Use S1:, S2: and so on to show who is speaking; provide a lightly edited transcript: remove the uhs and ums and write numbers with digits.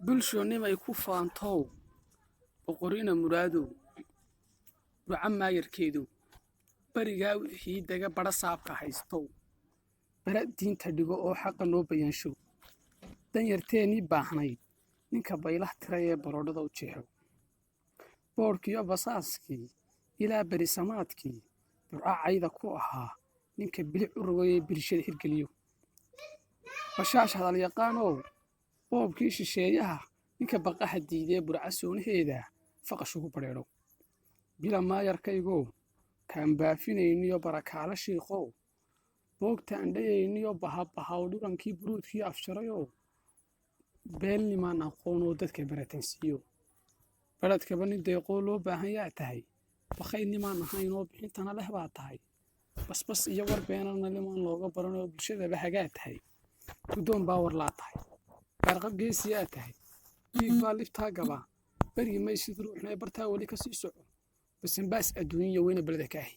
S1: bulshonimay ku faantow boqorina muraado ducama yarkeedu barigaa wixii daga bara saabka haysto bara diinta dhigo oo xaqa loo bayaansho dan yarteeni baahnayd ninka baylah tiray ee baroodhada u jeexo boorkiyo basaaskii ilaa berisamaadkii burcacayda ku ahaa ninka bilic u rogay bulshada hirgeliyo bashaash hadal yaqaanow boobkii shisheeyaha ninka baqaha diiday burca soonaheeda faqash ugu bareero bila maayarkaygo kaan baafinayniyo barakaala shiiqow boogta andhayayniyo bahabahaw dhurankii buruudkii afjarayo beelnimaan aqoonoo dadka baratansiiyo baradkaba nin deeqoo loo baahan yaa tahay bakhaydnimaan ahaynoo bixintana leh baa tahay basbas iyo war beenana limaan looga baranoo bulshadaba hagaa tahay guddoon baa war laa tahay baarqab geesiyaa tahay dhiig baa liftaa gabaa beri maysid ruuxna bartaa weli ka sii soco basanbaas adduunya weyna beleda kaahi